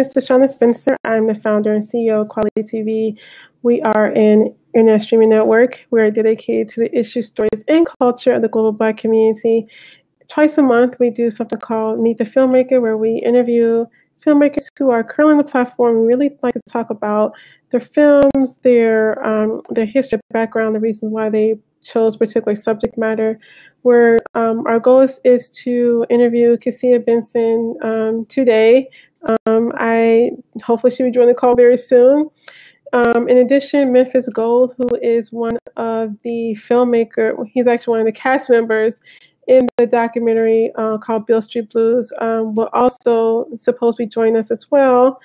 is DeShuna Spencer. I'm the founder and CEO of kweliTV. We are an internet streaming network. We are dedicated to the issues, stories, and culture of the global Black community. Twice a month, we do something called Meet the Filmmaker, where we interview filmmakers who are currently on the platform. We really like to talk about their films, their history, background, the reasons why they chose particular subject matter. Where our goal is to interview Kecia Benson today. I hopefully she'll be joining the call very soon. In addition, Memphis Gold, who is one of the he's actually one of the cast members in the documentary called Beale Street Blues, will also supposedly join us as well.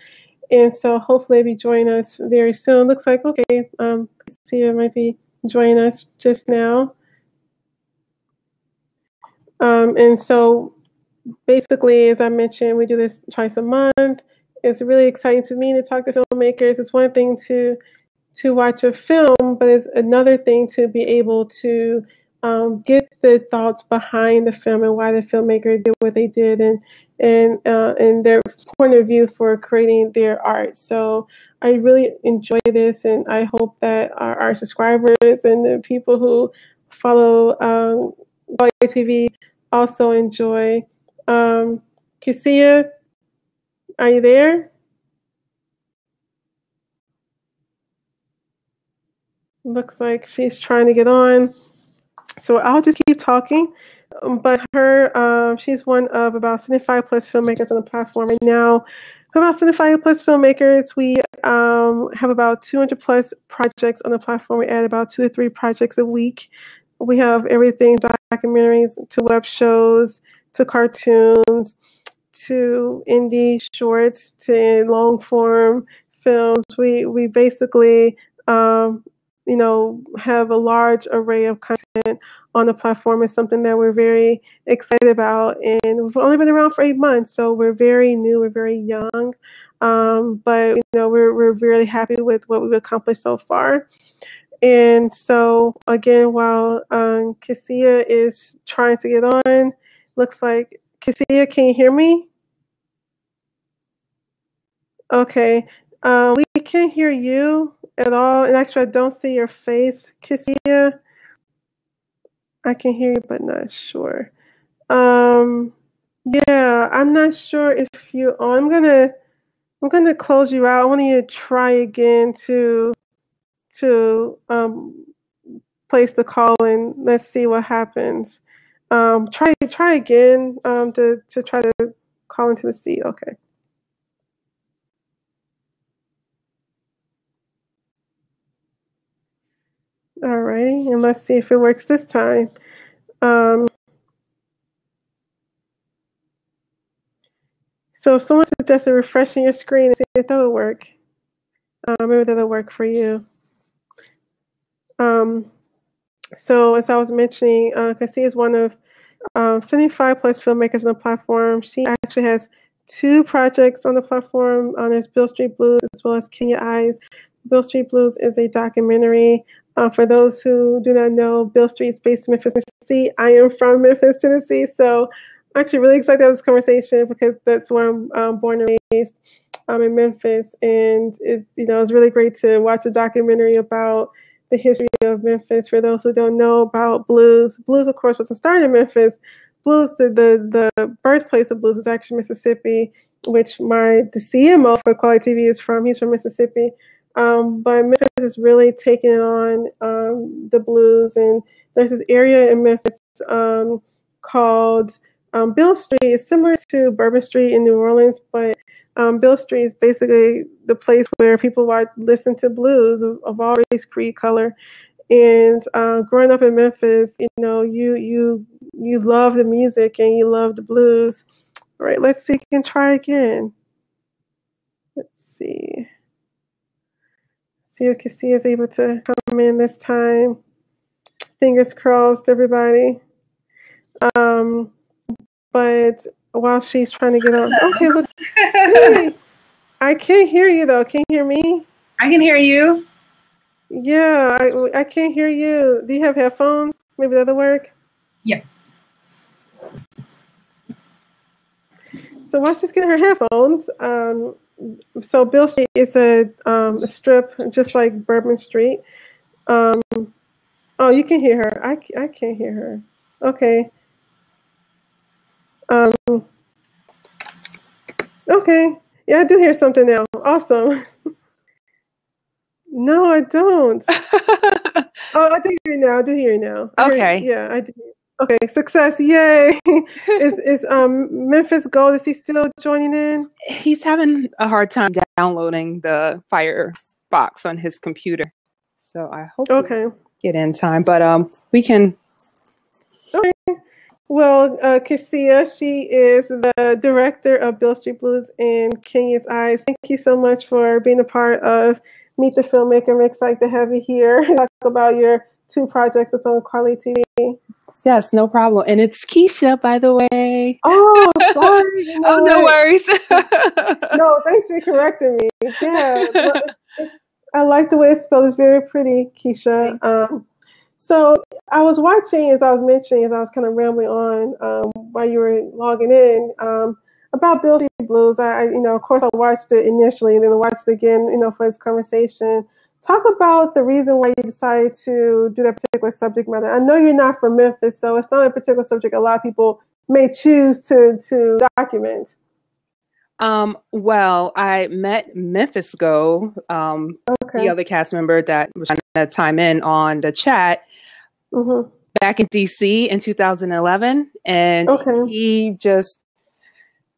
And so hopefully they'll be joining us very soon. Looks like, okay, Kecia might be joining us just now. And so basically, as I mentioned, we do this twice a month. It's really exciting to me to talk to filmmakers. It's one thing to watch a film, but it's another thing to be able to get the thoughts behind the film and why the filmmaker did what they did, and their point of view for creating their art. So I really enjoy this, and I hope that our subscribers and the people who follow kweliTV also enjoy. Kecia, are you there? Looks like she's trying to get on. So I'll just keep talking. But she's one of about 75 plus filmmakers on the platform right now. For about 75 plus filmmakers, we have about 200 plus projects on the platform. We add about 2 to 3 projects a week. We have everything, documentaries to web shows, to cartoons, to indie shorts, to long form films. We basically have a large array of content on the platform. It's something that we're very excited about, and we've only been around for 8 months, so we're very new, we're very young, but we're really happy with what we've accomplished so far. And so again, while Kecia is trying to get on, looks like Kecia, can you hear me? Okay, we can't hear you at all, and actually I don't see your face, Kecia. I can hear you, but not sure. Yeah, I'm not sure if you. Oh, I'm gonna close you out. I want you to try again to place the call, and let's see what happens. Try again to try to call into the seat. Okay. Alrighty, and let's see if it works this time. So if someone suggested refreshing your screen and see if that'll work. Maybe that'll work for you. So as I was mentioning, Kecia is one of 75 plus filmmakers on the platform. She actually has 2 projects on the platform. There's Beale Street Blues as well as Kenya Eyes. Beale Street Blues is a documentary. For those who do not know, Beale Street is based in Memphis, Tennessee. I am from Memphis, Tennessee, so I'm actually really excited to have this conversation because that's where I'm born and raised. I'm in Memphis, and it's really great to watch a documentary about the history of Memphis. For those who don't know about blues, of course wasn't started in Memphis. Blues, the birthplace of blues is actually Mississippi, which the CMO for kweliTV is from. He's from Mississippi. But Memphis is really taking on the blues, and there's this area in Memphis called Beale Street. It's similar to Bourbon Street in New Orleans, but Beale Street is basically the place where people listen to blues of all race, creed, color. And growing up in Memphis, you love the music and you love the blues. All right, let's see if we can try again. Let's see. See if Kecia is able to come in this time. Fingers crossed, everybody. But while she's trying to get on, okay, look. Hey, I can't hear you though. Can you hear me? I can hear you. Yeah, I can't hear you. Do you have headphones? Maybe that'll work. Yeah. So while she's getting her headphones, So Beale Street is a strip just like Bourbon Street. Um, oh, you can hear her. I can't hear her. Okay. Um, okay. Yeah, I do hear something now. Awesome. No, I don't. Oh, I do hear you now. I do hear you now. Okay. Yeah, I do. Okay, success. Yay. Is Memphis Gold, is he still joining in? He's having a hard time downloading the Firefox on his computer. So I hope Okay. we get in time. But we can. Okay. Well, Kecia, she is the director of Beale Street Blues and Kenya's Eyes. Thank you so much for being a part of Meet the Filmmaker. I'm excited to have you here. Talk about your two projects that's on kweliTV. Yes, no problem. And it's Kecia, by the way. Oh, sorry. You know Oh, no what? worries. No, thanks for correcting me. Yeah, well, I like the way it's spelled. It's very pretty, Kecia. So I was watching, as I was mentioning, as I was kind of rambling on while you were logging in, about Beale Street Blues. Of course, I watched it initially, and then I watched it again, for this conversation. Talk about the reason why you decided to do that particular subject matter. I know you're not from Memphis, so it's not a particular subject a lot of people may choose to document. Well, I met Memphis Go, the other cast member that was trying to time in on the chat, back in DC in 2011. And he just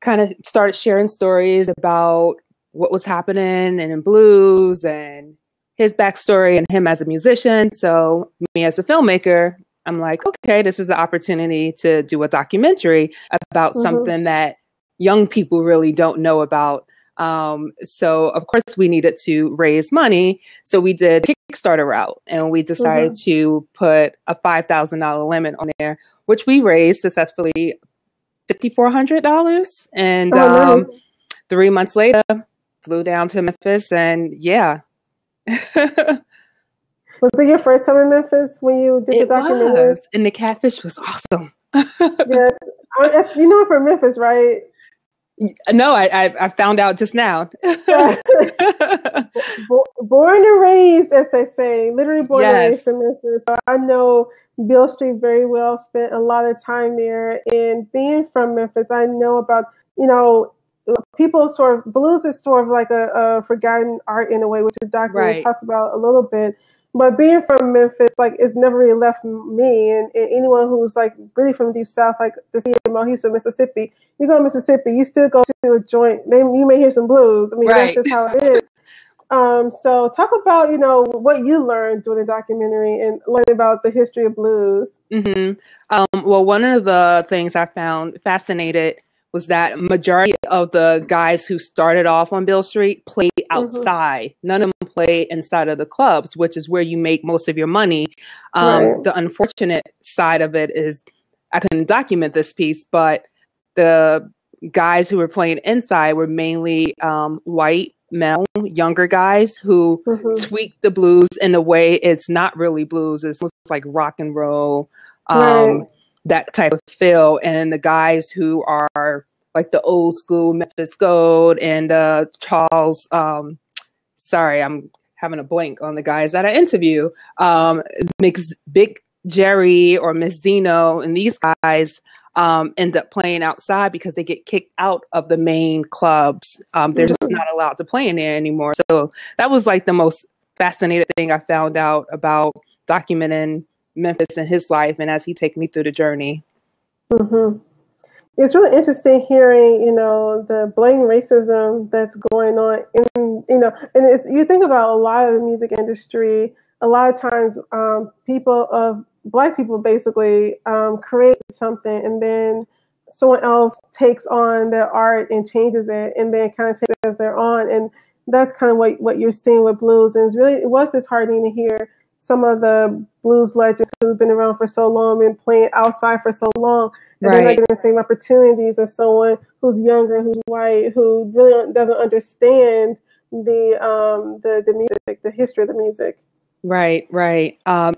kind of started sharing stories about what was happening and in blues and his backstory and him as a musician. So me as a filmmaker, I'm like, okay, this is an opportunity to do a documentary about something that young people really don't know about. So of course we needed to raise money. So we did Kickstarter route, and we decided to put a $5,000 limit on there, which we raised successfully $5,400. And 3 months later, flew down to Memphis, and yeah. Was it your first time in Memphis when you did the documentary? Was, and the catfish was awesome. Yes, from Memphis, right? No, I found out just now. Born and raised, as they say, literally born and raised in Memphis. So I know Beale Street very well. Spent a lot of time there, and being from Memphis, I know about people sort of blues is sort of like a forgotten art in a way, which the documentary talks about a little bit. But being from Memphis, like, it's never really left me, and anyone who's like really from deep south, like the city of Houston, Mississippi. You go to Mississippi, you still go to a joint. You may hear some blues. I mean, that's just how it is. So talk about what you learned during the documentary and learning about the history of blues. Well, one of the things I found fascinated was that majority of the guys who started off on Beale Street played outside. None of them played inside of the clubs, which is where you make most of your money. The unfortunate side of it is I couldn't document this piece, but the guys who were playing inside were mainly white male, younger guys who tweaked the blues in a way it's not really blues. It's like rock and roll. That type of feel. And the guys who are like the old school Memphis Gold and Charles, sorry, I'm having a blank on the guys that I interview, Big Jerry or Miss Zeno, and these guys end up playing outside because they get kicked out of the main clubs. They're just not allowed to play in there anymore. So that was like the most fascinating thing I found out about documenting Memphis and his life, and as he take me through the journey. It's really interesting hearing, the blatant racism that's going on and you think about a lot of the music industry, a lot of times Black people basically create something, and then someone else takes on their art and changes it, and then kind of takes it as their own. And that's kind of what you're seeing with blues. And it was disheartening to hear some of the blues legends who've been around for so long and playing outside for so long, and they're not getting the same opportunities as someone who's younger, who's white, who really doesn't understand the music, the history of the music. Right.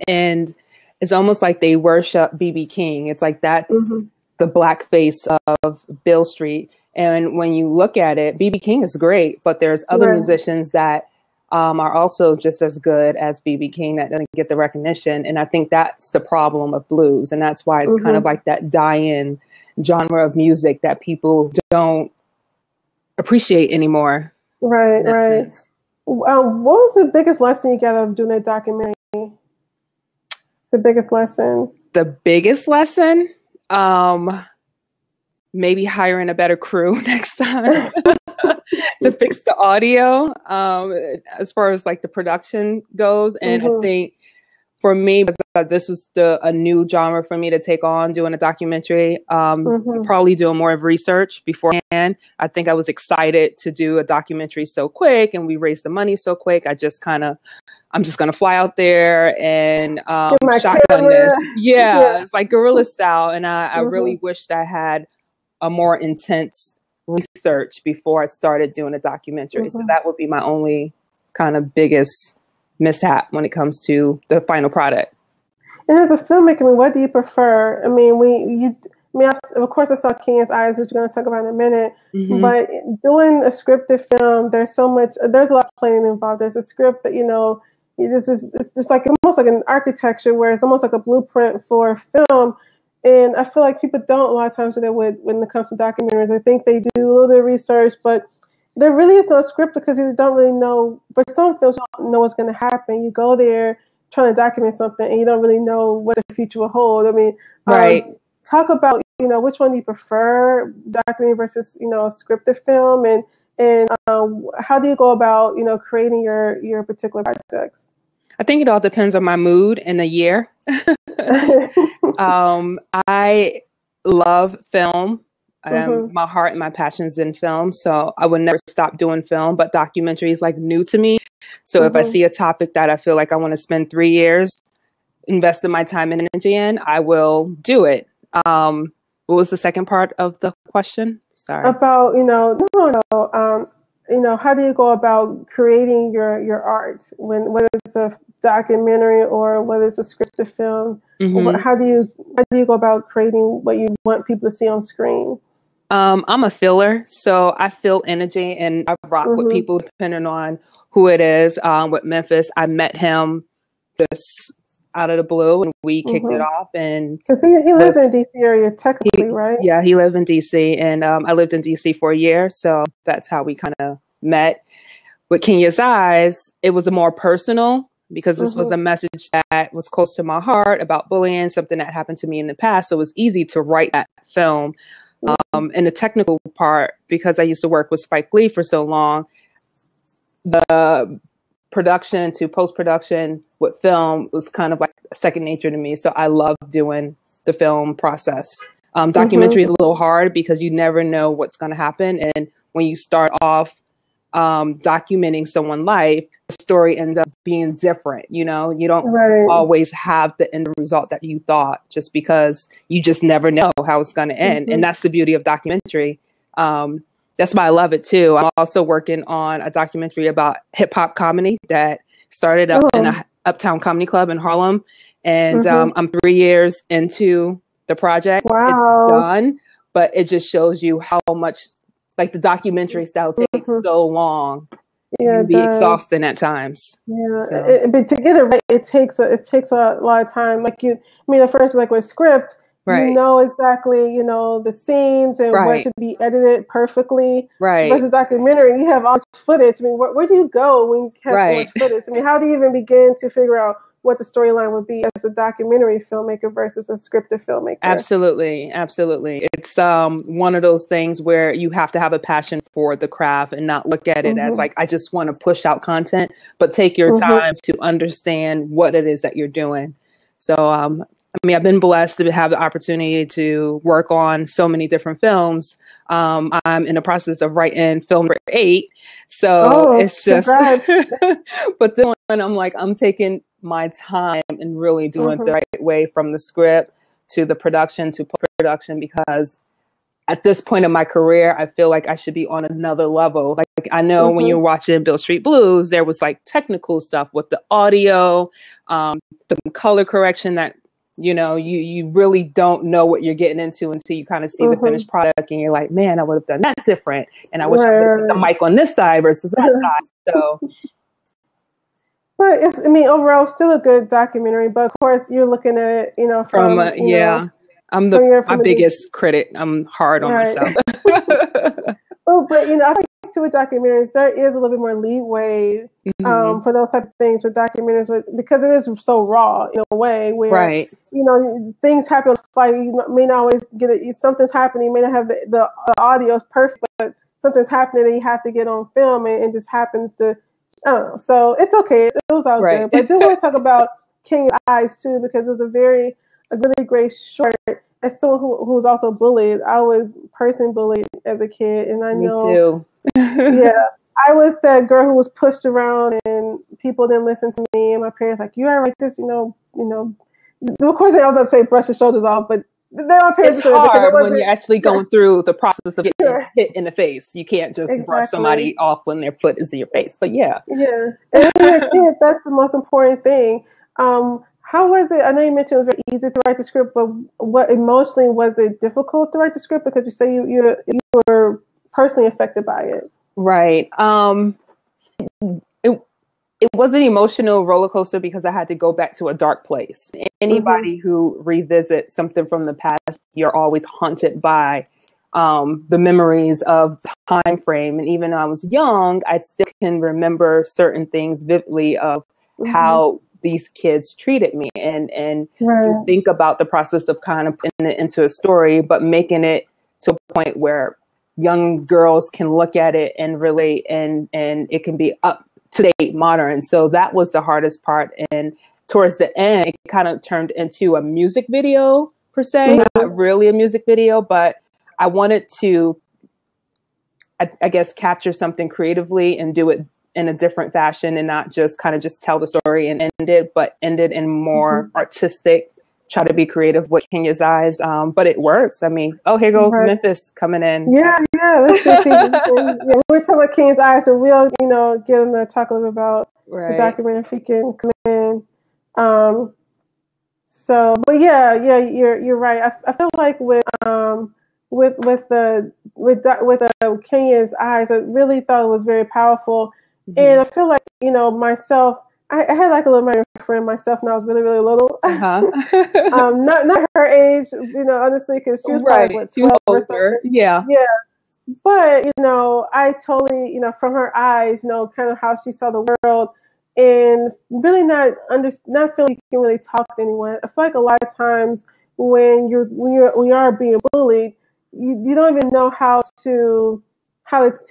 And it's almost like they worship B.B. King. It's like that's the black face of Beale Street. And when you look at it, BB King is great, but there's other musicians that are also just as good as BB King that doesn't get the recognition. And I think that's the problem of blues. And that's why it's kind of like that die-in genre of music that people don't appreciate anymore. Right, right. What was the biggest lesson you got out of doing that documentary? The biggest lesson? The biggest lesson? Maybe hiring a better crew next time to fix the audio, as far as like the production goes. And I think for me, this was a new genre for me to take on, doing a documentary, probably doing more of research beforehand. I think I was excited to do a documentary so quick, and we raised the money so quick. I'm just going to fly out there and shotgun this. Yeah, it's like guerrilla style. And I really wished I had a more intense research before I started doing a documentary. So that would be my only kind of biggest mishap when it comes to the final product. And as a filmmaker, I mean, what do you prefer? I mean, of course I saw Kenya's Eyes, which we're going to talk about in a minute, but doing a scripted film, there's a lot of planning involved. There's a script that, it's almost like an architecture where it's almost like a blueprint for film. And I feel like people don't a lot of times do that when it comes to documentaries. I think they do a little bit of research, but there really is no script because you don't really know. For some films, you don't know what's going to happen. You go there trying to document something, and you don't really know what the future will hold. I mean, talk about which one do you prefer, documentary versus a scripted film, and how do you go about creating your particular projects? I think it all depends on my mood and the year. I love film. My heart and my passion's in film, so I would never stop doing film, but documentary is like new to me. So if I see a topic that I feel like I want to spend 3 years investing my time and energy in, I will do it. What was the second part of the question? Sorry. About, how do you go about creating your art whether it's a documentary or whether it's a scripted film? How do you go about creating what you want people to see on screen? I'm a feeler, so I feel energy and I rock with people depending on who it is. With Memphis, I met him just out of the blue and we kicked it off. And because he lives in the DC area technically, right? Yeah, he lived in DC, and I lived in DC for a year, so that's how we kind of met. With Kenya's Eyes, it was a more personal, because this was a message that was close to my heart about bullying, something that happened to me in the past. So it was easy to write that film. And the technical part, because I used to work with Spike Lee for so long, the production to post-production with film was kind of like second nature to me. So I love doing the film process. Documentary is a little hard because you never know what's going to happen. And when you start off documenting someone's life, the story ends up being different. You don't always have the end result that you thought, just because you just never know how it's going to end. And that's the beauty of documentary. That's why I love it too. I'm also working on a documentary about hip hop comedy that started up in a Uptown Comedy Club in Harlem. And I'm 3 years into the project. Wow. It's done, but it just shows you how much, like, the documentary style takes so long. It can be exhausting at times. Yeah, so. But to get it right, it takes a lot of time. Like at first, like with script, you know exactly, the scenes and what to be edited perfectly. Right. Versus documentary, you have all this footage. I mean, where do you go when you have so much footage? I mean, how do you even begin to figure out what the storyline would be as a documentary filmmaker versus a scripted filmmaker? Absolutely. It's one of those things where you have to have a passion for the craft and not look at it as like, I just want to push out content, but take your time to understand what it is that you're doing. So, I've been blessed to have the opportunity to work on so many different films. I'm in the process of writing film number 8. So it's just, but then I'm taking my time and really doing it the right way, from the script to the production to post-production, because at this point in my career, I feel like I should be on another level. Like I know when you're watching Beale Street Blues, there was like technical stuff with the audio, some color correction that you really don't know what you're getting into until you kind of see the finished product, and you're like, man, I would have done that different, and I wish I would have put the mic on this side versus that side. So, but overall, still a good documentary. But of course, you're looking at it, from I'm my biggest critic. I'm hard on myself. Well, but I think too with documentaries, there is a little bit more leeway for those type of things with documentaries, because it is so raw in a way where things happen. Like you may not always get it. Something's happening. You may not have the audio is perfect, but something's happening that you have to get on film, and it just happens to. I don't know. So it's okay. It was all good. But I do want to talk about Kenya's Eyes too, because it was a really great short. As someone who was also bullied, I was personally bullied as a kid, and I know. Me too. Yeah, I was that girl who was pushed around, and people didn't listen to me, and my parents like, you are like this, Of course, I was about to say brush your shoulders off, but then my parents. It's hard when you're actually going through the process of getting hit in the face. You can't just brush somebody off when their foot is in your face. But yeah. And when you're a kid, that's the most important thing. How was it? I know you mentioned it was very easy to write the script, but what emotionally was it difficult to write the script? Because you say you were personally affected by it. Right. It was an emotional roller coaster because I had to go back to a dark place. Anybody who revisits something from the past, you're always haunted by the memories of time frame. And even though I was young, I still can remember certain things vividly of how these kids treated me, and you think about the process of kind of putting it into a story, but making it to a point where young girls can look at it and relate, and it can be up to date, modern. So that was the hardest part. And towards the end, it kind of turned into a music video per se, not really a music video, but I wanted to, I guess, capture something creatively and do it in a different fashion, and not just kind of just tell the story and end it, but end it in more artistic, try to be creative with Kenya's Eyes. But it works. I mean, here goes Memphis coming in. Yeah. Let's we're talking about Kenya's Eyes, so we'll, get him to talk a little bit about the documentary if he can come in. But you're right. I feel like with Kenya's Eyes, I really thought it was very powerful. And I feel like, myself, I had like a little minor friend myself when I was really, really little. Not her age, honestly, because she was probably what, 12 or something. Yeah. But, I totally, from her eyes, kind of how she saw the world, and really not feeling you can really talk to anyone. I feel like a lot of times when you are being bullied, you don't even know how to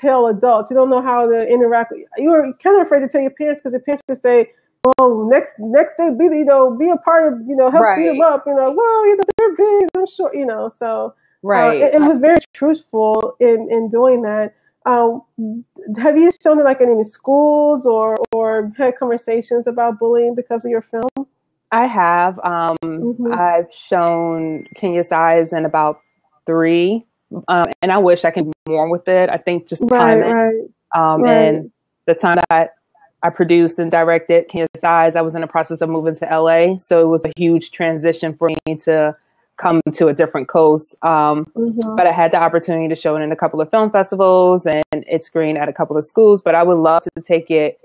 tell adults. You don't know how to interact. You're kind of afraid to tell your parents, because your parents just say, "Well, next day, be a part of, help beat them up." Well, they're big, I'm sure, So it was very truthful in doing that. Have you shown it like in any schools or had conversations about bullying because of your film? I have. I've shown Kenya's Eyes in about 3. And I wish I could do more with it. I think just timing. And the time that I produced and directed Kenya's Eyes, I was in the process of moving to LA. So it was a huge transition for me to come to a different coast. But I had the opportunity to show it in a couple of film festivals, and it screened at a couple of schools. But I would love to take it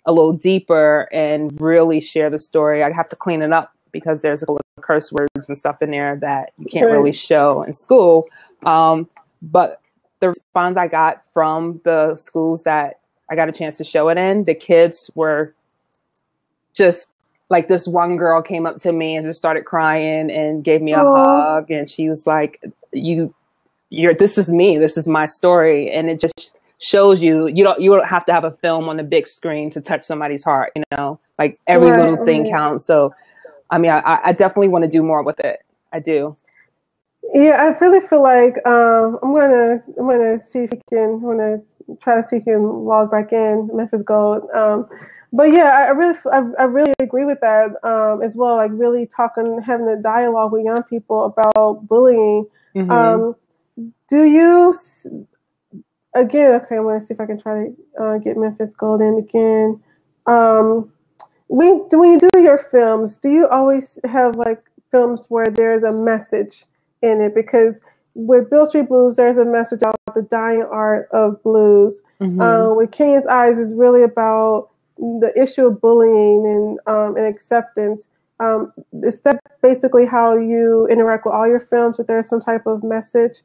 a little deeper and really share the story. I'd have to clean it up because there's a couple of curse words and stuff in there that you can't really show in school. But the response I got from the schools that I got a chance to show it in, the kids were just like, this one girl came up to me and just started crying and gave me a hug. And she was like, this is me. This is my story. And it just shows you don't have to have a film on the big screen to touch somebody's heart, like every little thing counts. So, I mean, I definitely want to do more with it. I do. Yeah, I really feel like I'm gonna see if he can. I'm gonna try to see if he can log back in Memphis Gold. But yeah, I really agree with that as well. Like really having a dialogue with young people about bullying. Do you again? Okay, I'm gonna see if I can try to get Memphis Gold in again. When you do your films, do you always have like films where there's a message in it, because with Beale Street Blues, there's a message about the dying art of blues. With Kenya's Eyes is really about the issue of bullying and acceptance. Is that basically how you interact with all your films? That there's some type of message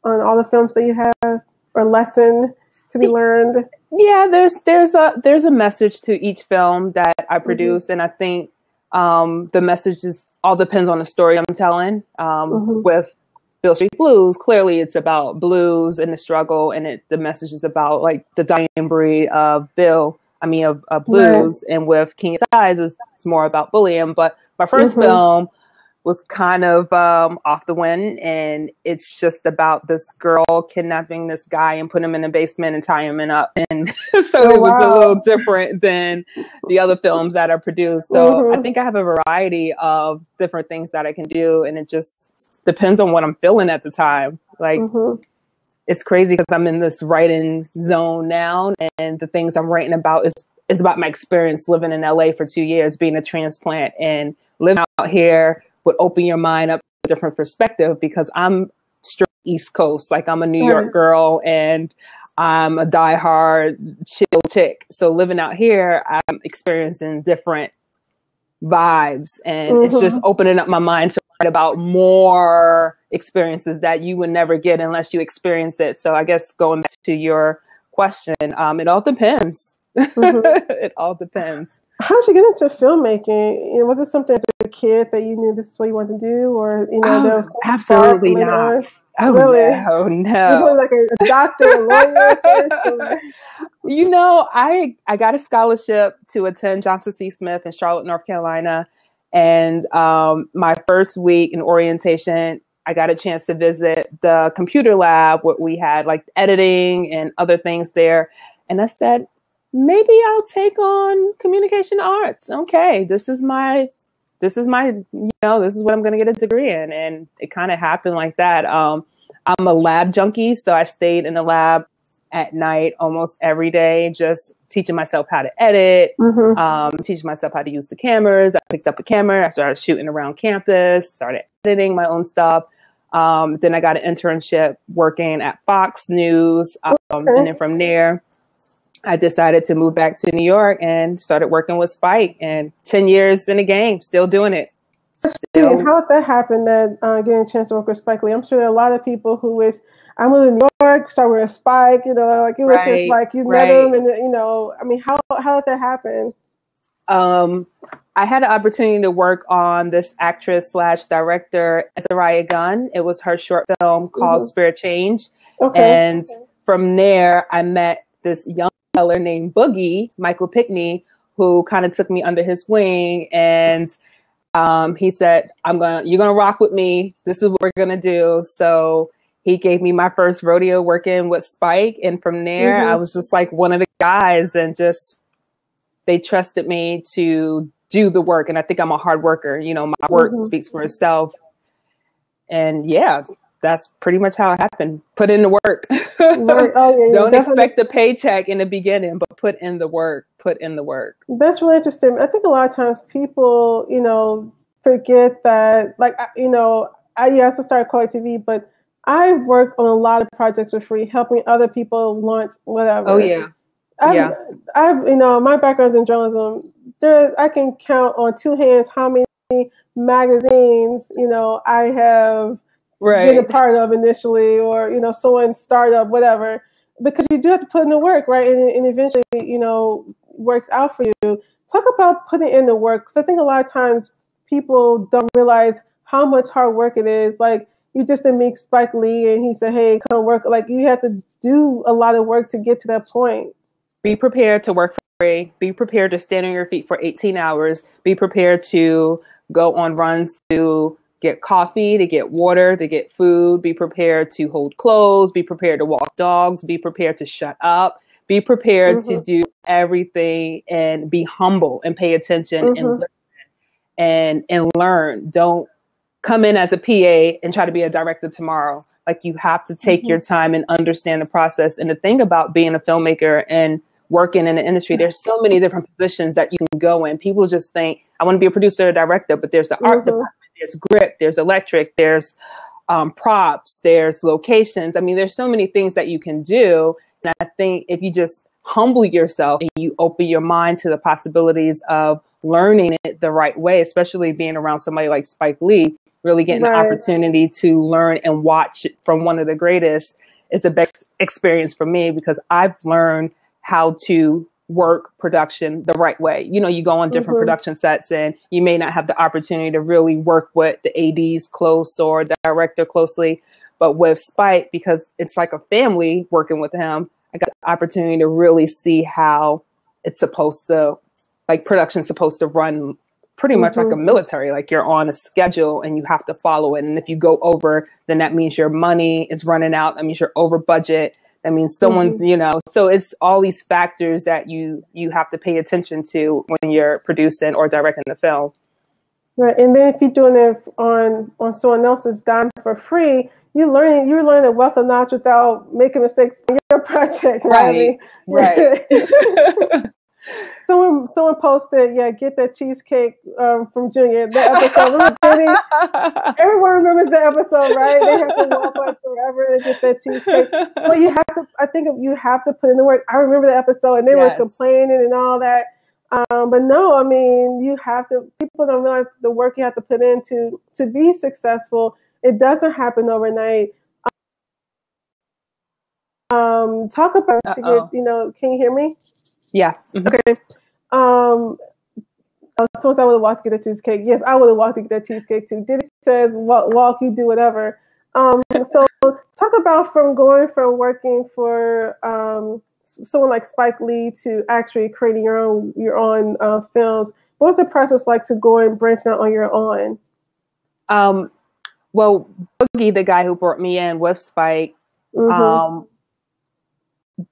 on all the films that you have, or lesson to be learned? Yeah, there's a message to each film that I produce, and I think the message all depends on the story I'm telling. With Beale Street Blues, clearly it's about blues and the struggle, and the message is about like the dying breed of blues. Right. And with Kecia's Eyes, it's more about bullying. But my first film was kind of off the wind, and it's just about this girl kidnapping this guy and putting him in the basement and tying him up. And so it was a little different than the other films that are produced. So I think I have a variety of different things that I can do, and it just depends on what I'm feeling at the time. Like, it's crazy because I'm in this writing zone now, and the things I'm writing about is about my experience living in LA for 2 years, being a transplant, and living out here would open your mind up to a different perspective, because I'm straight East Coast. Like, I'm a New York girl, and I'm a diehard chill chick. So living out here, I'm experiencing different vibes, and it's just opening up my mind to write about more experiences that you would never get unless you experience it. So I guess going back to your question, it all depends. It all depends. How did you get into filmmaking? Was it something as a kid that you knew this is what you wanted to do, or there was absolutely not? Oh, really? No. You were like a doctor, a lawyer. I got a scholarship to attend Johnson C. Smith in Charlotte, North Carolina, and my first week in orientation, I got a chance to visit the computer lab where we had like editing and other things there, and I said, maybe I'll take on communication arts. Okay, this is what I'm going to get a degree in. And it kind of happened like that. I'm a lab junkie, so I stayed in the lab at night almost every day, just teaching myself how to edit, teaching myself how to use the cameras. I picked up a camera. I started shooting around campus, started editing my own stuff. Then I got an internship working at Fox News. And then from there, I decided to move back to New York and started working with Spike, and 10 years in the game, still doing it. How did that happen, that getting a chance to work with Spike Lee? I'm sure there are a lot of people who wish I moved to New York, started with Spike, like it was just like you met him, and how did that happen? I had an opportunity to work on this actress / director, Azariah Gunn. It was her short film called Spirit Change. And from there, I met this young fella named Boogie, Michael Pickney, who kind of took me under his wing, and he said, you're gonna rock with me. This is what we're gonna do. So he gave me my first rodeo working with Spike, and from there I was just like one of the guys, and just they trusted me to do the work. And I think I'm a hard worker. My work speaks for itself. And yeah, that's pretty much how it happened. Put in the work. Right. Don't expect the paycheck in the beginning, but put in the work. That's really interesting. I think a lot of times people, forget that, I also started kweliTV, but I worked on a lot of projects for free, helping other people launch whatever. Oh yeah. My background's in journalism. I can count on two hands how many magazines, I have been a part of initially, or, someone's startup, whatever, because you do have to put in the work, right? And eventually, works out for you. Talk about putting in the work, because I think a lot of times people don't realize how much hard work it is. Like, you just didn't meet Spike Lee and he said, hey, come work. Like, you have to do a lot of work to get to that point. Be prepared to work for free. Be prepared to stand on your feet for 18 hours. Be prepared to go on runs to get coffee, to get water, to get food. Be prepared to hold clothes. Be prepared to walk dogs. Be prepared to shut up. Be prepared to do everything, and be humble and pay attention and listen and learn. Don't come in as a PA and try to be a director tomorrow. Like, you have to take your time and understand the process. And the thing about being a filmmaker and working in the industry, there's so many different positions that you can go in. People just think, I want to be a producer or director, but there's the art department, there's grip, there's electric, there's props, there's locations. I mean, there's so many things that you can do. And I think if you just humble yourself and you open your mind to the possibilities of learning it the right way, especially being around somebody like Spike Lee, really getting the opportunity to learn and watch from one of the greatest is the best experience for me, because I've learned how to work production the right way. You know, you go on different production sets and you may not have the opportunity to really work with the ADs close or the director closely. But with Spike, because it's like a family working with him, I got the opportunity to really see how it's supposed to, like production's supposed to run pretty much like a military, like you're on a schedule and you have to follow it. And if you go over, then that means your money is running out. That means you're over budget. That means someone's, you know, so it's all these factors that you have to pay attention to when you're producing or directing the film. Right. And then if you're doing it on someone else's dime for free, you learn a wealth of knowledge without making mistakes on your project. Right. Right. So when someone posted, get that cheesecake from Junior, that episode, everyone remembers the episode, right? They have to walk like forever to get that cheesecake. Well, you have to put in the work. I remember the episode, and they were complaining and all that. But no, I mean, people don't realize the work you have to put in to be successful. It doesn't happen overnight. Talk about to get, can you hear me? Yeah. Okay. Someone said I would have walked to get a cheesecake. Yes, I would have walked to get that cheesecake too. Diddy says, walk, you do whatever. So talk about going from working for someone like Spike Lee to actually creating your own films. What was the process like to go and branch out on your own? Well, Boogie, the guy who brought me in with Spike,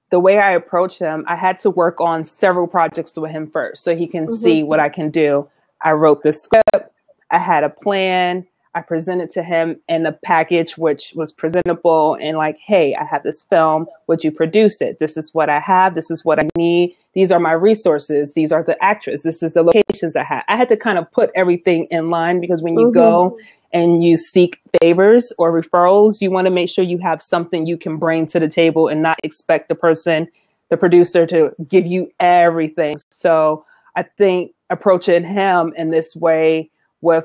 the way I approach him, I had to work on several projects with him first so he can see what I can do. I wrote the script. I had a plan. I presented to him in a package which was presentable and like, hey, I have this film. Would you produce it? This is what I have. This is what I need. These are my resources. These are the actors. This is the locations I have. I had to kind of put everything in line, because when you go and you seek favors or referrals, you want to make sure you have something you can bring to the table and not expect the producer to give you everything. So I think approaching him in this way with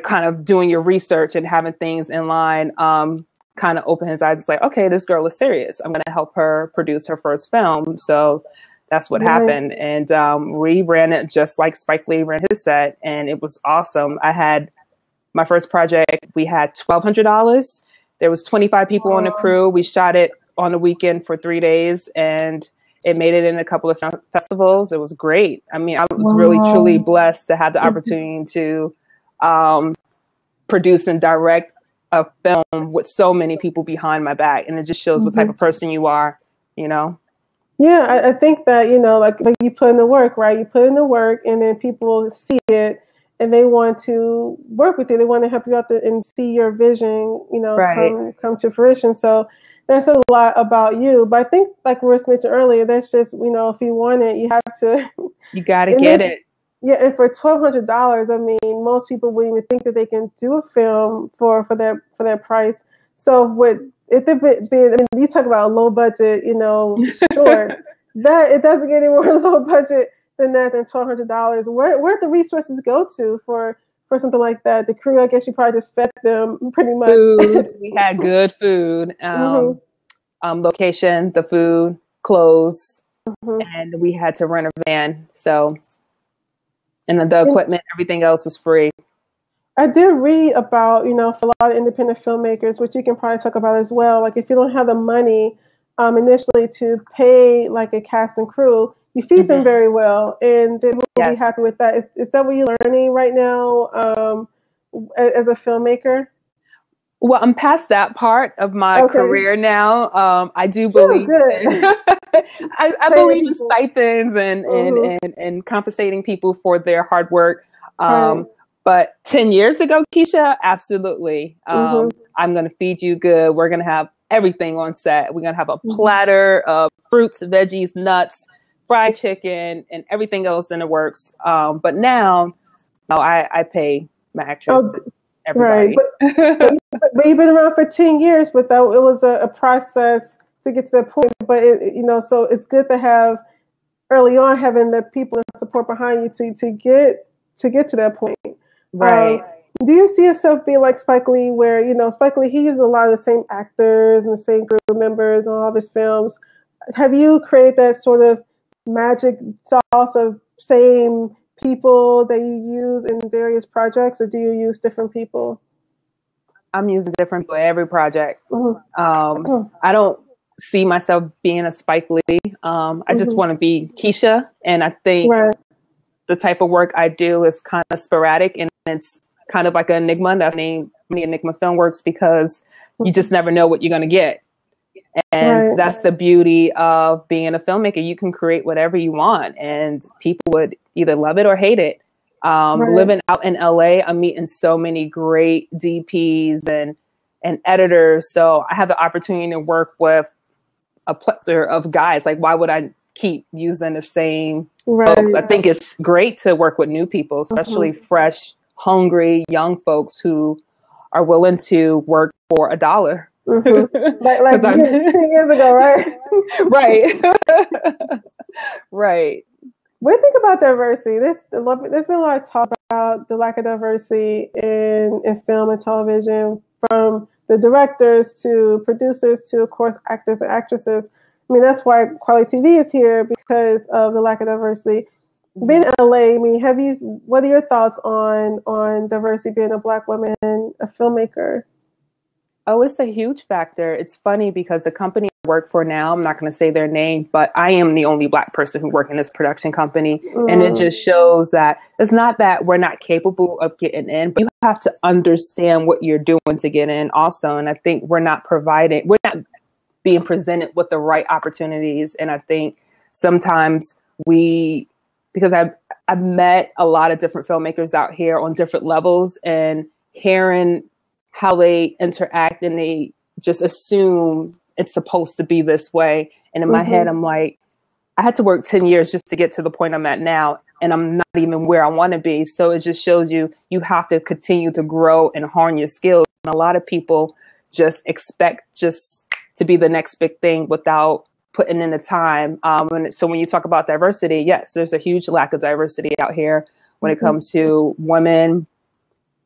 kind of doing your research and having things in line, kind of open his eyes. It's like, okay, this girl is serious. I'm going to help her produce her first film. So that's what happened. And we ran it just like Spike Lee ran his set. And it was awesome. I had my first project. We had $1,200. There was 25 people on the crew. We shot it on a weekend for 3 days, and it made it in a couple of festivals. It was great. I mean, I was really, truly blessed to have the opportunity to produce and direct a film with so many people behind my back. And it just shows what type of person you are, you know? Yeah, I think that, like you put in the work, right? You put in the work, and then people see it and they want to work with you. They want to help you out and see your vision, come to fruition. So that's a lot about you. But I think, like Russ mentioned earlier, that's just, if you want it, you have to. You got to get it. Yeah, and for $1,200, I mean, most people wouldn't even think that they can do a film for that price. So you talk about low budget, short, that it doesn't get any more low budget than $1,200. Where'd the resources go to for something like that? The crew, I guess you probably just fed them pretty much. Food. We had good food. Location, the food, clothes, and we had to rent a van. So. And the equipment, everything else was free. I did read about, for a lot of independent filmmakers, which you can probably talk about as well. Like if you don't have the money initially to pay like a cast and crew, you feed them very well, and they will be happy with that. Is that what you're learning right now as a filmmaker? Well, I'm past that part of my career now. I do believe I believe in stipends and compensating people for their hard work. But 10 years ago, Kecia, absolutely. I'm going to feed you good. We're going to have everything on set. We're going to have a platter of fruits, veggies, nuts, fried chicken, and everything else in the works. But now I pay my actress, Oh, right. everybody. But you've been around for 10 years, but though it was a process to get to that point. But so it's good to have early on having the people and support behind you to get to that point. Right. Do you see yourself being like Spike Lee, where Spike Lee, he uses a lot of the same actors and the same crew members in all of his films? Have you created that sort of magic sauce of same people that you use in various projects, or do you use different people? I'm using different people every project. Mm-hmm. I don't see myself being a Spike Lee. I just want to be Kecia, and I think the type of work I do is kind of sporadic, and it's kind of like an enigma. That's named many Enigma film works because you just never know what you're going to get. And that's the beauty of being a filmmaker. You can create whatever you want, and people would either love it or hate it. Living out in LA, I'm meeting so many great DPs and editors. So I have the opportunity to work with a plethora of guys. Like, why would I keep using the same folks? I think it's great to work with new people, especially fresh, hungry, young folks who are willing to work for $1. Like 10 years ago, right? Right. What do you think about diversity? There's been a lot of talk about the lack of diversity in film and television, from the directors to producers to, of course, actors and actresses. I mean, that's why kweliTV is here, because of the lack of diversity. Being in LA, I mean, what are your thoughts on diversity, being a Black woman, a filmmaker? Oh, it's a huge factor. It's funny because the company I work for now, I'm not going to say their name, but I am the only Black person who works in this production company. And it just shows that it's not that we're not capable of getting in, but you have to understand what you're doing to get in also. And I think we're not being presented with the right opportunities. And I think sometimes because I've met a lot of different filmmakers out here on different levels, and hearing how they interact, and they just assume it's supposed to be this way. And in my head, I'm like, I had to work 10 years just to get to the point I'm at now, and I'm not even where I want to be. So it just shows you have to continue to grow and hone your skills. And a lot of people just expect just to be the next big thing without putting in the time. So when you talk about diversity, yes, there's a huge lack of diversity out here when it comes to women,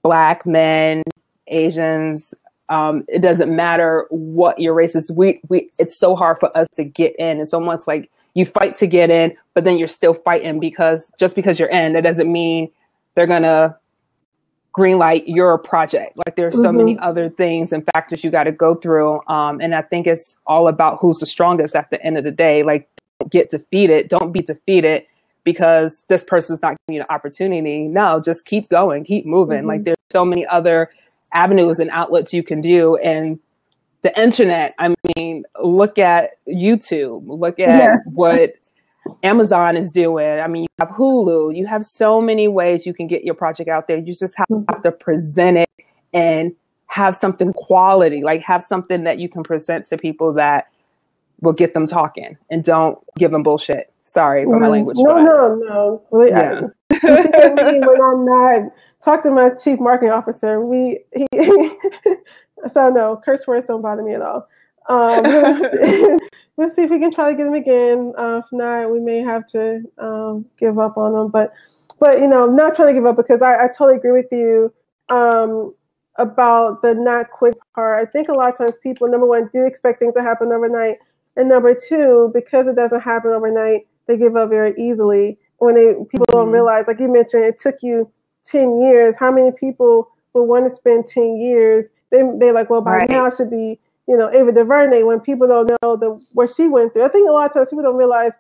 Black men, Asians. It doesn't matter what your race is. It's so hard for us to get in. It's almost like you fight to get in, but then you're still fighting because you're in, that doesn't mean they're going to greenlight your project. Like, there's so many other things and factors you got to go through. And I think it's all about who's the strongest at the end of the day. Like, don't get defeated. Don't be defeated because this person's not giving you an opportunity. No, just keep going, keep moving. Like, there's so many other avenues and outlets you can do. And the internet, I mean, look at YouTube, look at what Amazon is doing. I mean, you have Hulu, you have so many ways you can get your project out there. You just have to present it and have something quality, like have something that you can present to people that will get them talking, and don't give them bullshit. Sorry for my language. No. When I'm not talk to my chief marketing officer, so no, curse words don't bother me at all. We'll see if we can try to get him again. If not, we may have to give up on him. But I'm not trying to give up, because I totally agree with you about the not quit part. I think a lot of times people, number one, do expect things to happen overnight, and number two, because it doesn't happen overnight, they give up very easily. When people don't realize, like you mentioned, it took you 10 years. How many people will want to spend 10 years? They're like, well, by now I should be, Ava DuVernay, when people don't know what she went through. I think a lot of times people don't realize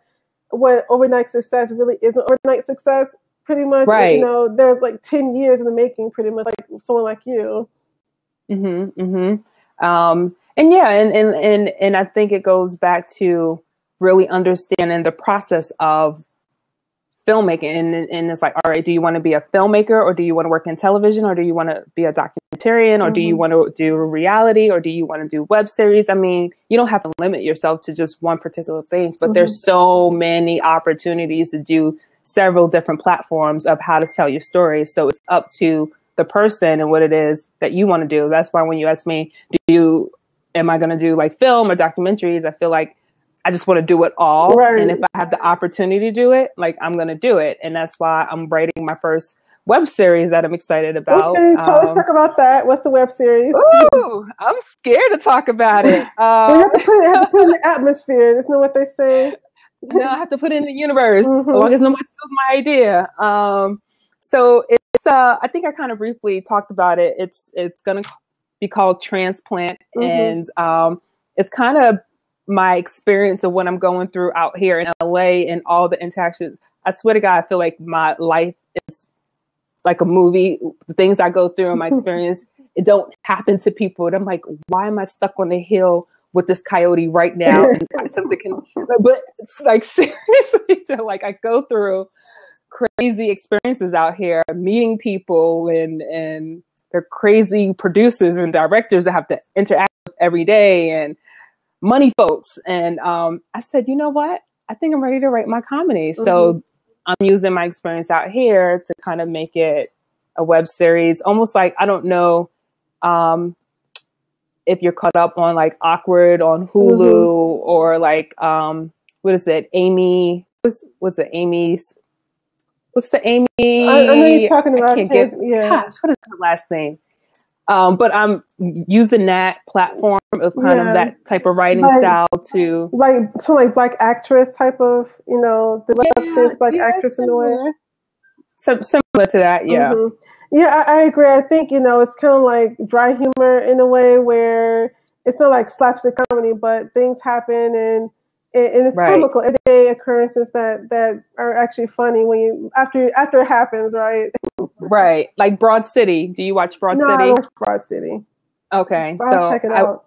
what overnight success really isn't. Overnight success, pretty much, there's like 10 years in the making, pretty much, like someone like you. And I think it goes back to really understanding the process of filmmaking, and it's like, all right, do you want to be a filmmaker, or do you want to work in television, or do you want to be a documentarian, or do you want to do reality, or do you want to do web series? I mean, you don't have to limit yourself to just one particular thing, but there's so many opportunities to do several different platforms of how to tell your story. So it's up to the person and what it is that you want to do. That's why when you ask me, am I going to do like film or documentaries? I feel like I just want to do it all. Right. And if I have the opportunity to do it, like I'm going to do it. And that's why I'm writing my first web series that I'm excited about. Okay, so let's talk about that. What's the web series? Ooh, I'm scared to talk about it. You have to put it in the atmosphere. Isn't that what they say? No, I have to put it in the universe, as long as nobody steals my idea. So it's I think I kind of briefly talked about it. It's going to be called Transplant, and it's kind of my experience of what I'm going through out here in LA and all the interactions. I swear to God, I feel like my life is like a movie. The things I go through and my experience, it don't happen to people. And I'm like, why am I stuck on the hill with this coyote right now? And something can, but it's like seriously, so like I go through crazy experiences out here, meeting people and they're crazy producers and directors that have to interact with every day and money folks. And I said, you know what? I think I'm ready to write my comedy. So I'm using my experience out here to kind of make it a web series, almost like, I don't know if you're caught up on like Awkward on Hulu or like, what is it? What's the Amy? I know you're talking about. Gosh, what is her last name? But I'm using that platform of kind of that type of writing style to like Black actress type of, the web series Black actress in a way. Similar to that, yeah. Yeah, I agree. I think, it's kind of like dry humor in a way where it's not like slapstick comedy, but things happen and it's comical, everyday occurrences that are actually funny when you after it happens, right? Right, like Broad City. Do you watch Broad City? No, I watch Broad City. Okay, so I'll check it out.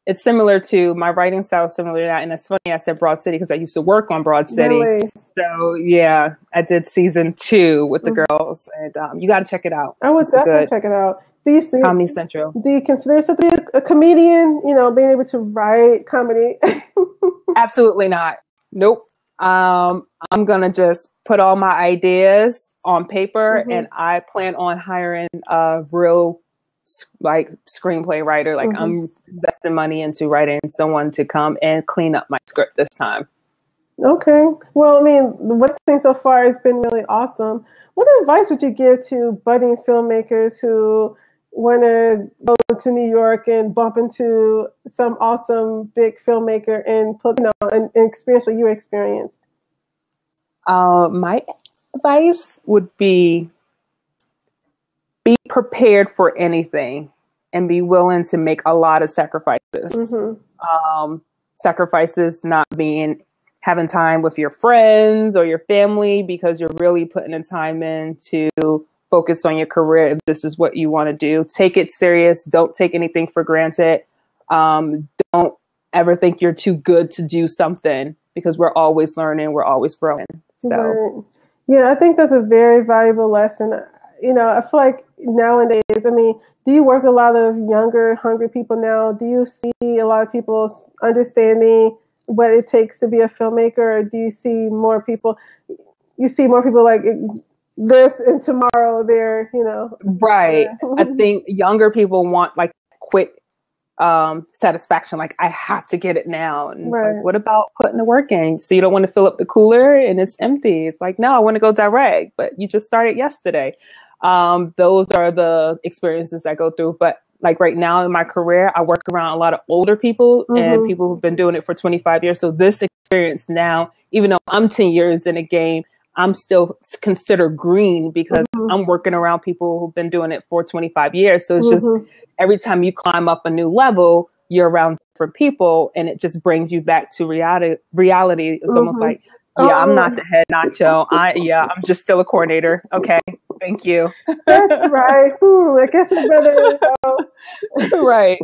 It's similar to my writing style, is similar to that, and it's funny I said Broad City because I used to work on Broad City. Really? So yeah, I did season 2 with the girls, and you got to check it out. I would definitely check it out. Do you see Comedy Central? Do you consider yourself a comedian? Being able to write comedy? Absolutely not. Nope. I'm gonna just put all my ideas on paper, and I plan on hiring a real like screenplay writer. Like I'm investing money into writing someone to come and clean up my script this time. Okay. Well, I mean, what's seen so far has been really awesome. What advice would you give to budding filmmakers who want to go to New York and bump into some awesome big filmmaker and put, an experience what you experienced? My advice would be prepared for anything and be willing to make a lot of sacrifices. Sacrifices not being having time with your friends or your family because you're really putting the time in to focus on your career. If this is what you want to do, take it serious. Don't take anything for granted. Don't ever think you're too good to do something because we're always learning. We're always growing. So, yeah, I think that's a very valuable lesson. I feel like nowadays, I mean, do you work with a lot of younger, hungry people now? Do you see a lot of people understanding what it takes to be a filmmaker? Or do you see more people, like this and tomorrow they're, Right. I think younger people want like quick satisfaction. Like I have to get it now. And it's like, what about putting the work in? So you don't want to fill up the cooler and it's empty. It's like, no, I want to go direct, but you just started yesterday. Those are the experiences I go through. But like right now in my career, I work around a lot of older people and people who've been doing it for 25 years. So this experience now, even though I'm 10 years in a game, I'm still considered green because I'm working around people who've been doing it for 25 years. So it's just every time you climb up a new level, you're around different people and it just brings you back to reality. It's almost like, I'm not the head nacho. I'm just still a coordinator. Okay. Thank you. That's right. I guess it's better. Right.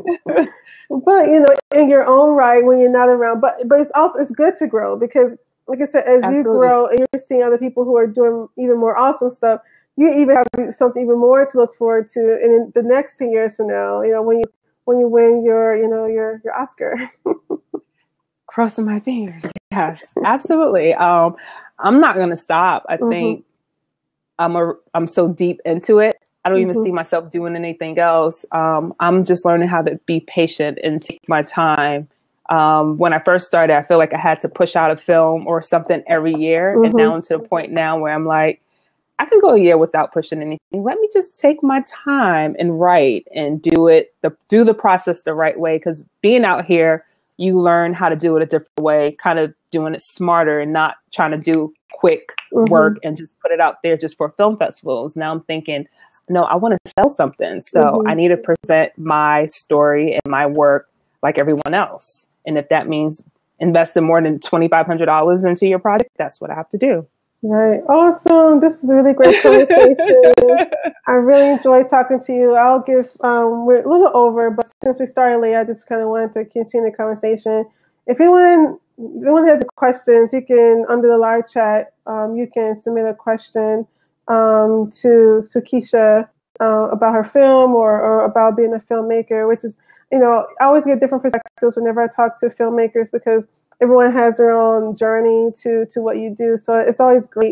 But, in your own right when you're not around, but it's good to grow because like I said, as you grow and you're seeing other people who are doing even more awesome stuff, you even have something even more to look forward to in the next 10 years from now, when you win your Oscar. Crossing my fingers. Yes, absolutely. I'm not going to stop. I think I'm so deep into it. I don't even see myself doing anything else. I'm just learning how to be patient and take my time. When I first started, I feel like I had to push out a film or something every year. And now I'm to the point now where I'm like, I can go a year without pushing anything. Let me just take my time and write and do the process the right way. Because being out here, you learn how to do it a different way, kind of doing it smarter and not trying to do quick work and just put it out there just for film festivals. Now I'm thinking, no, I want to sell something. So I need to present my story and my work like everyone else. And if that means investing more than $2,500 into your project, that's what I have to do. Right. Awesome. This is a really great conversation. I really enjoyed talking to you. I'll give, we're a little over, but since we started late, I just kind of wanted to continue the conversation. If anyone has questions, you can, under the live chat, you can submit a question to Kecia about her film or about being a filmmaker, which is, I always get different perspectives whenever I talk to filmmakers because everyone has their own journey to what you do. So it's always great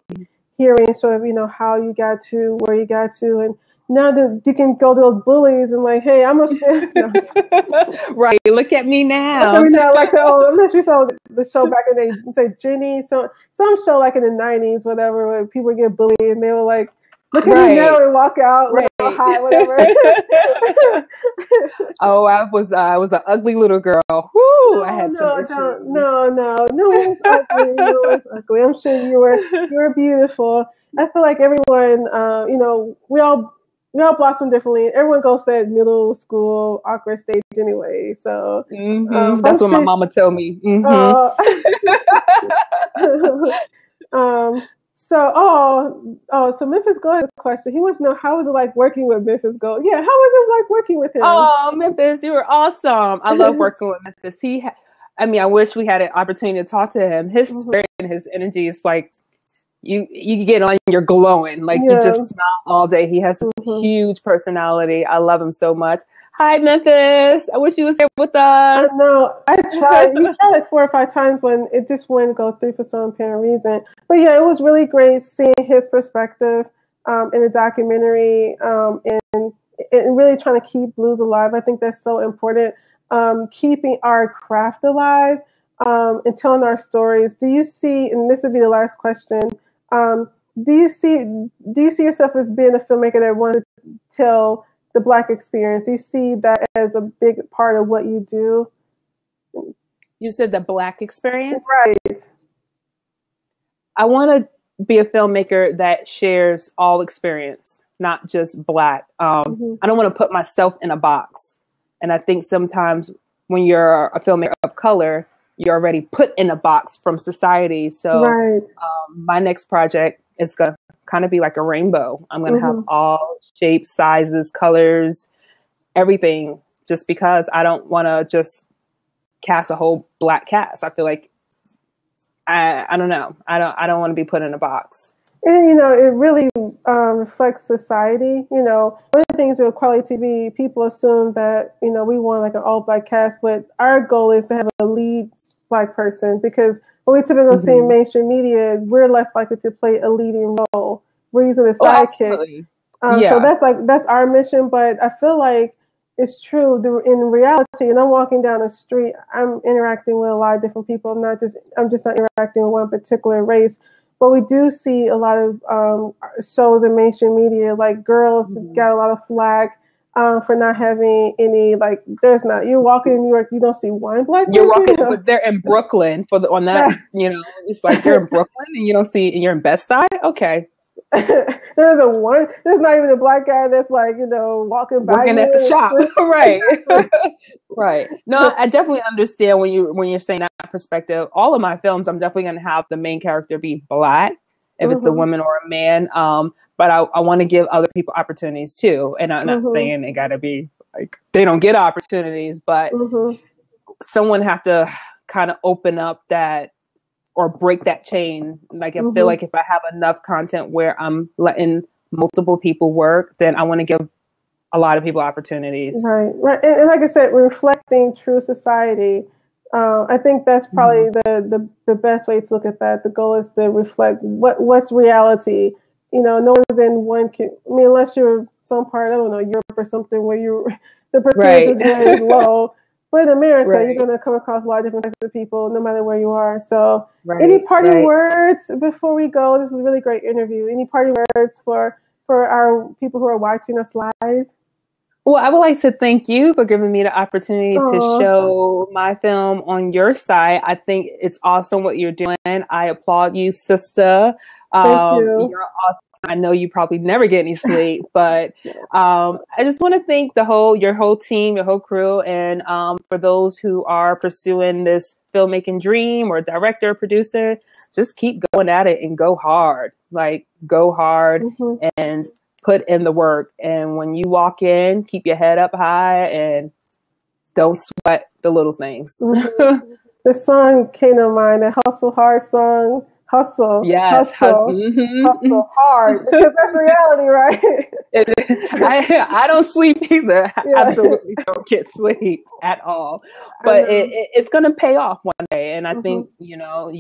hearing sort of, how you got to where you got to. And now that you can go to those bullies and like, hey, I'm a fan. No. Right. Look at me now. I'm not sure you saw the show back in the day, say Jenny. So some show like in the 90s, whatever, where people get bullied and they were like, look at me now and walk out, hi, whatever. Oh, I was an ugly little girl. Whoo! I had some issues. No one's ugly. No one's ugly. I'm sure you were beautiful. I feel like everyone, we all blossom differently. Everyone goes to that middle school awkward stage anyway. So that's what my mama told me. So Memphis Gold has a question. He wants to know, how was it like working with Memphis Gold? Yeah, how was it like working with him? Oh, Memphis, you were awesome. I love working with Memphis. I wish we had an opportunity to talk to him. His spirit and his energy is like, you get on, you're glowing. Like you just smile all day. He has this huge personality. I love him so much. Hi, Memphis. I wish you was here with us. No, I tried. You tried like 4 or 5 times when it just wouldn't go through for some apparent reason. But yeah, it was really great seeing his perspective in the documentary and really trying to keep blues alive. I think that's so important. Keeping our craft alive and telling our stories. Do you see, and this would be the last question, do you see yourself as being a filmmaker that wants to tell the Black experience? Do you see that as a big part of what you do? You said the Black experience? Right. I want to be a filmmaker that shares all experience, not just Black. I don't want to put myself in a box. And I think sometimes when you're a filmmaker of color, you're already put in a box from society. So my next project is going to kind of be like a rainbow. I'm going to have all shapes, sizes, colors, everything, just because I don't want to just cast a whole Black cast. I feel like I don't know. I don't want to be put in a box. And, it really reflects society. One of the things with kweliTV, people assume that, we want like an all Black cast, but our goal is to have a lead Black person, because when we typically see in mainstream media, we're less likely to play a leading role. We're usually a sidekick. So that's our mission. But I feel like it's true in reality. And I'm walking down the street, I'm interacting with a lot of different people. I'm just not interacting with one particular race. But we do see a lot of shows in mainstream media, like girls got a lot of flack for not having any, you're walking in New York, you don't see one Black person. You're walking, but they're in Brooklyn it's like you're in Brooklyn and you don't see, and you're in Bed-Stuy? Okay. There's not even a Black guy that's walking by working at the shop. Right. Right. No, I definitely understand when you're saying that perspective. All of my films, I'm definitely going to have the main character be Black, if it's a woman or a man. But I want to give other people opportunities too. And I'm not saying they got to be like, they don't get opportunities, but someone have to kind of open up that or break that chain. Like I feel like if I have enough content where I'm letting multiple people work, then I want to give a lot of people opportunities. Right. And like I said, reflecting true society. I think that's probably the best way to look at that. The goal is to reflect what's reality. No one's in one. Unless you're some part, I don't know, Europe or something where the percentage is very low. But in America, you're going to come across a lot of different types of people, no matter where you are. So any parting words before we go? This is a really great interview. Any parting words for our people who are watching us live? Well, I would like to thank you for giving me the opportunity to show my film on your site. I think it's awesome what you're doing. I applaud you, sister. Thank you. You're awesome. I know you probably never get any sleep, but I just want to thank your whole team, your whole crew, and for those who are pursuing this filmmaking dream or director, producer, just keep going at it and go hard. Like, go hard and put in the work. And when you walk in, keep your head up high and don't sweat the little things. The song came to mind, the Hustle Hard song. Hustle. Yes. Hustle hard. Because that's reality, right? I don't sleep either. I absolutely don't get sleep at all. But it's going to pay off one day. And I think, your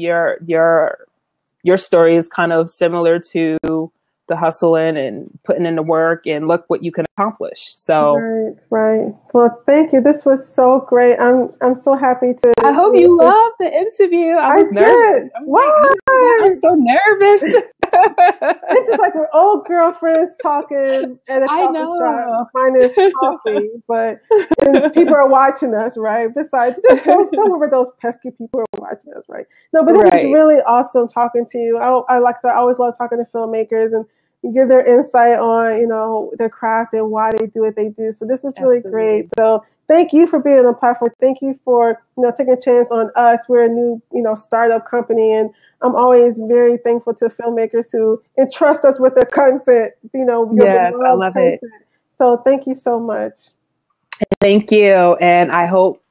story is kind of similar to the hustling and putting in the work, and look what you can accomplish. So right. Well, thank you. This was so great. I'm so happy to. I hope you loved the interview. I was nervous. I'm so nervous. It's just like we're old girlfriends talking at a coffee shop, minus coffee, but people are watching us, right? Besides, just don't worry about those pesky people who are watching us, right? No, but this is really awesome talking to you. I always love talking to filmmakers and give their insight on, their craft and why they do what they do. So this is really great. So thank you for being on the platform. Thank you for, taking a chance on us. We're a new, startup company, and I'm always very thankful to filmmakers who entrust us with their content. Yes, I love it. So thank you so much. Thank you. And I hope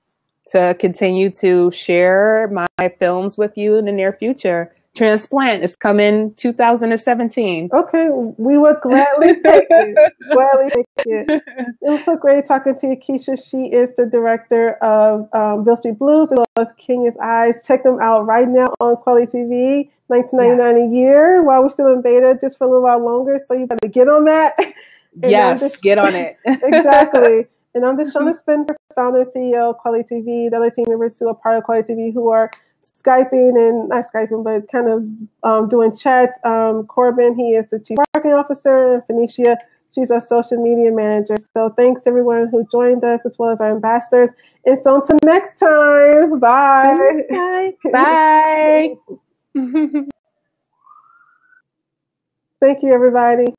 to continue to share my films with you in the near future. Transplant is coming 2017. Okay, we would gladly take it. It was so great talking to you, Kecia. She is the director of Beale Street Blues as well as King is Eyes. Check them out right now on kweliTV, $19.99 a year while we're still in beta, just for a little while longer. So you better get on that. Yes, get on it. Exactly. And I'm DeShuna Spencer, founder and CEO of kweliTV. The other team members who are part of kweliTV who are Skyping and not Skyping, but kind of doing chats. Corbin, he is the chief marketing officer, and Phoenicia, she's our social media manager. So thanks everyone who joined us, as well as our ambassadors. And so until next time, bye. Bye. Thank you, everybody.